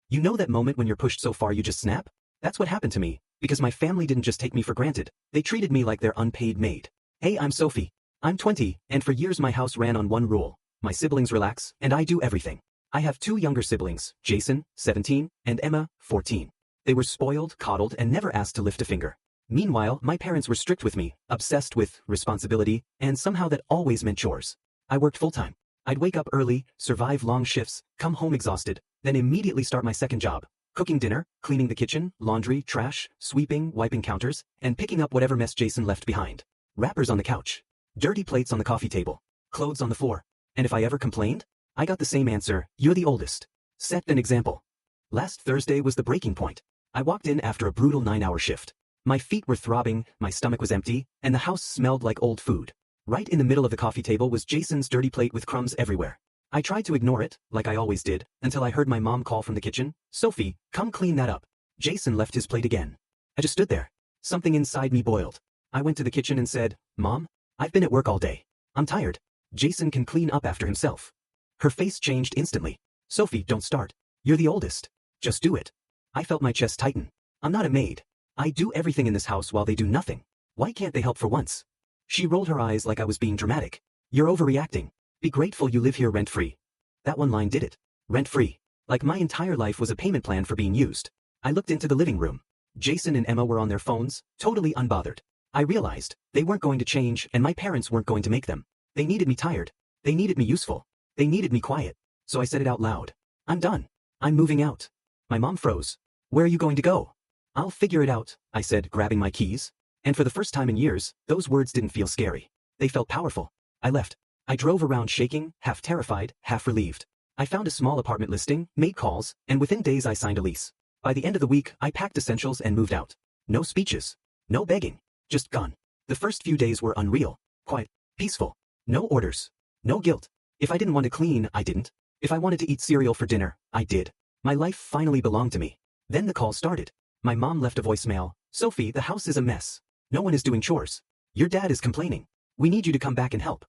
You know that moment when you're pushed so far you just snap? That's what happened to me, because my family didn't just take me for granted, they treated me like their unpaid maid. Hey, I'm Sophie. I'm 20, and for years my house ran on one rule. My siblings relax, and I do everything. I have two younger siblings, Jason, 17, and Emma, 14. They were spoiled, coddled, and never asked to lift a finger. Meanwhile, my parents were strict with me, obsessed with responsibility, and somehow that always meant chores. I worked full-time. I'd wake up early, survive long shifts, come home exhausted, then immediately start my second job. Cooking dinner, cleaning the kitchen, laundry, trash, sweeping, wiping counters, and picking up whatever mess Jason left behind. Wrappers on the couch. Dirty plates on the coffee table. Clothes on the floor. And if I ever complained, I got the same answer, you're the oldest. Set an example. Last Thursday was the breaking point. I walked in after a brutal 9-hour shift. My feet were throbbing, my stomach was empty, and the house smelled like old food. Right in the middle of the coffee table was Jason's dirty plate with crumbs everywhere. I tried to ignore it, like I always did, until I heard my mom call from the kitchen, Sophie, come clean that up. Jason left his plate again. I just stood there. Something inside me boiled. I went to the kitchen and said, Mom, I've been at work all day. I'm tired. Jason can clean up after himself. Her face changed instantly. Sophie, don't start. You're the oldest. Just do it. I felt my chest tighten. I'm not a maid. I do everything in this house while they do nothing. Why can't they help for once? She rolled her eyes like I was being dramatic. You're overreacting. Be grateful you live here rent-free. That one line did it. Rent-free. Like my entire life was a payment plan for being used. I looked into the living room. Jason and Emma were on their phones, totally unbothered. I realized they weren't going to change and my parents weren't going to make them. They needed me tired. They needed me useful. They needed me quiet. So I said it out loud. I'm done. I'm moving out. My mom froze. Where are you going to go? I'll figure it out, I said, grabbing my keys. And for the first time in years, those words didn't feel scary. They felt powerful. I left. I drove around shaking, half terrified, half relieved. I found a small apartment listing, made calls, and within days I signed a lease. By the end of the week, I packed essentials and moved out. No speeches. No begging. Just gone. The first few days were unreal. Quiet. Peaceful. No orders. No guilt. If I didn't want to clean, I didn't. If I wanted to eat cereal for dinner, I did. My life finally belonged to me. Then the call started. My mom left a voicemail. Sophie, the house is a mess. No one is doing chores. Your dad is complaining. We need you to come back and help.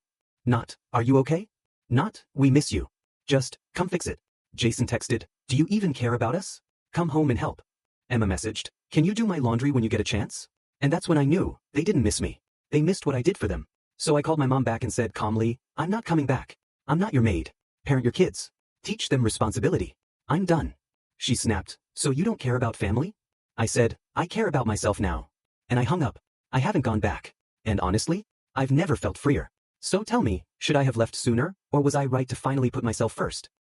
Not, are you okay? Not, we miss you. Just, come fix it. Jason texted, do you even care about us? Come home and help. Emma messaged, can you do my laundry when you get a chance? And that's when I knew, they didn't miss me. They missed what I did for them. So I called my mom back and said calmly, I'm not coming back. I'm not your maid. Parent your kids. Teach them responsibility. I'm done. She snapped, so you don't care about family? I said, I care about myself now. And I hung up. I haven't gone back. And honestly, I've never felt freer. So tell me, should I have left sooner, or was I right to finally put myself first?